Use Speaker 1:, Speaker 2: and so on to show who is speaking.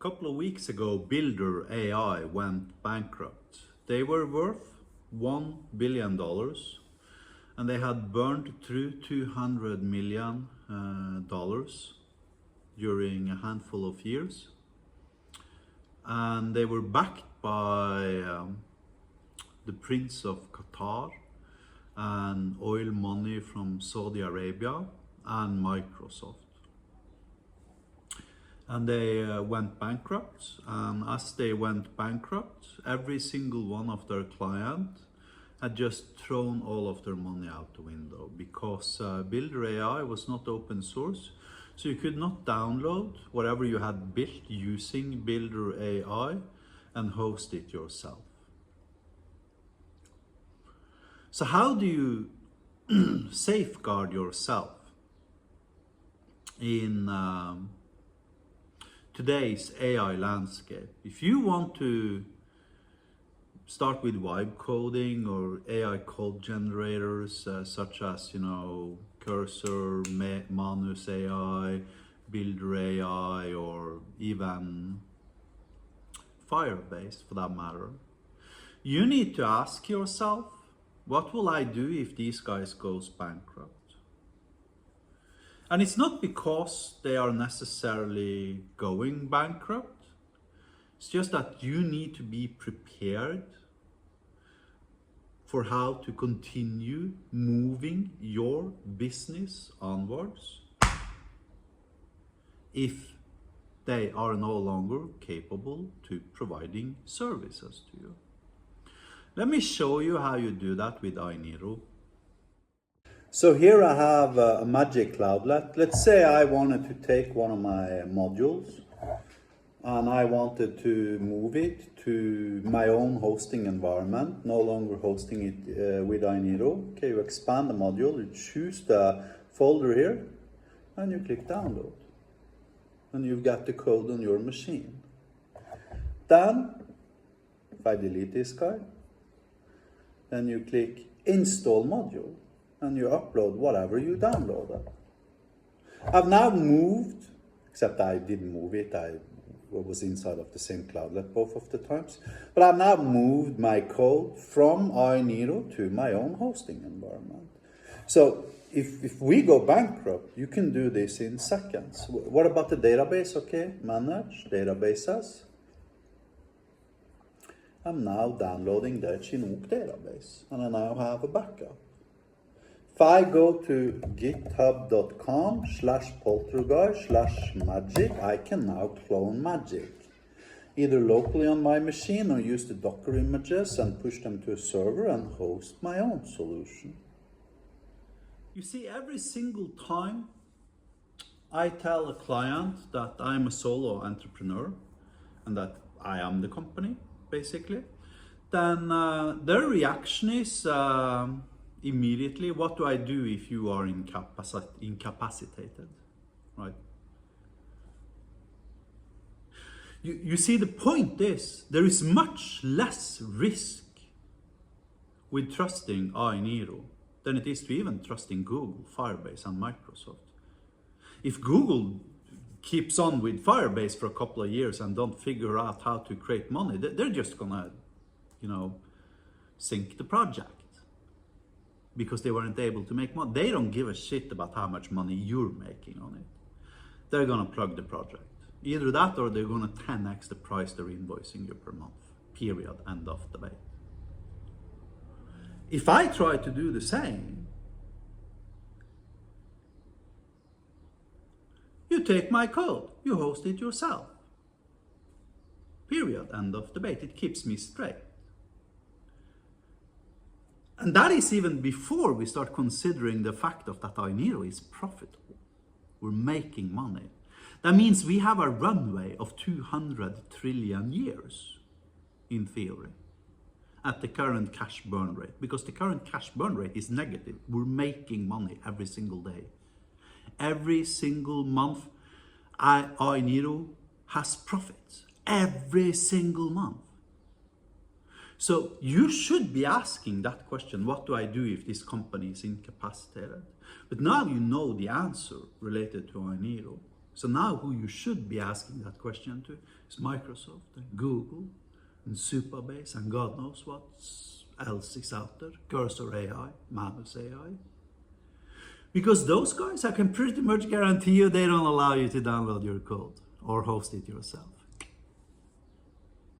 Speaker 1: couple of weeks ago, Builder.AI went bankrupt. They were worth $1 billion and they had burned through $200 million during a handful of years. And they were backed by the Prince of Qatar and oil money from Saudi Arabia and Microsoft. And they went bankrupt, and as they went bankrupt, every single one of their clients had just thrown all of their money out the window because Builder.AI was not open source, so you could not download whatever you had built using Builder.AI and host it yourself. So how do you safeguard yourself in today's AI landscape? If you want to start with vibe coding or AI code generators such as, Cursor, Manus AI, Builder.AI, or even Firebase for that matter, you need to ask yourself, what will I do if these guys goes bankrupt? And it's not because they are necessarily going bankrupt. It's just that you need to be prepared for how to continue moving your business onwards if they are no longer capable to providing services to you. Let me show you how you do that with AINIRO. So here I have a magic cloudlet. Let's say I wanted to take one of my modules and I wanted to move it to my own hosting environment, no longer hosting it with AINIRO. Okay, you expand the module, you choose the folder here, and you click download. And you've got the code on your machine. Then, if I delete this guy, then you click install module and you upload whatever you downloaded. I've now moved, except I didn't move it, I was inside of the same cloudlet both of the times, but I've now moved my code from AINIRO to my own hosting environment. So if we go bankrupt, you can do this in seconds. What about the database? Okay, manage databases. I'm now downloading the Chinook database and I now have a backup. If I go to github.com/poltergeist/magic, I can now clone magic, either locally on my machine or use the Docker images and push them to a server and host my own solution. You see, every single time I tell a client that I'm a solo entrepreneur and that I am the company, basically, then their reaction is immediately, what do I do if you are incapacitated, right? You see, the point is, there is much less risk with trusting AINIRO than it is to even trusting Google, Firebase, and Microsoft. If Google keeps on with Firebase for a couple of years and don't figure out how to create money, they're just gonna, sink the project because they weren't able to make money. They don't give a shit about how much money you're making on it. They're gonna plug the project. Either that or they're gonna 10x the price they're invoicing you per month. Period. End of debate. If I try to do the same, you take my code, you host it yourself. Period. End of debate. It keeps me straight. And that is even before we start considering the fact of that AINIRO is profitable. We're making money. That means we have a runway of 200 trillion years, in theory, at the current cash burn rate, because the current cash burn rate is negative. We're making money every single day. Every single month, AINIRO has profits. Every single month. So you should be asking that question, what do I do if this company is incapacitated? But now you know the answer related to AINIRO. So now who you should be asking that question to is Microsoft and Google and Supabase and God knows what else is out there, Cursor AI, Manus AI. Because those guys, I can pretty much guarantee you, they don't allow you to download your code or host it yourself.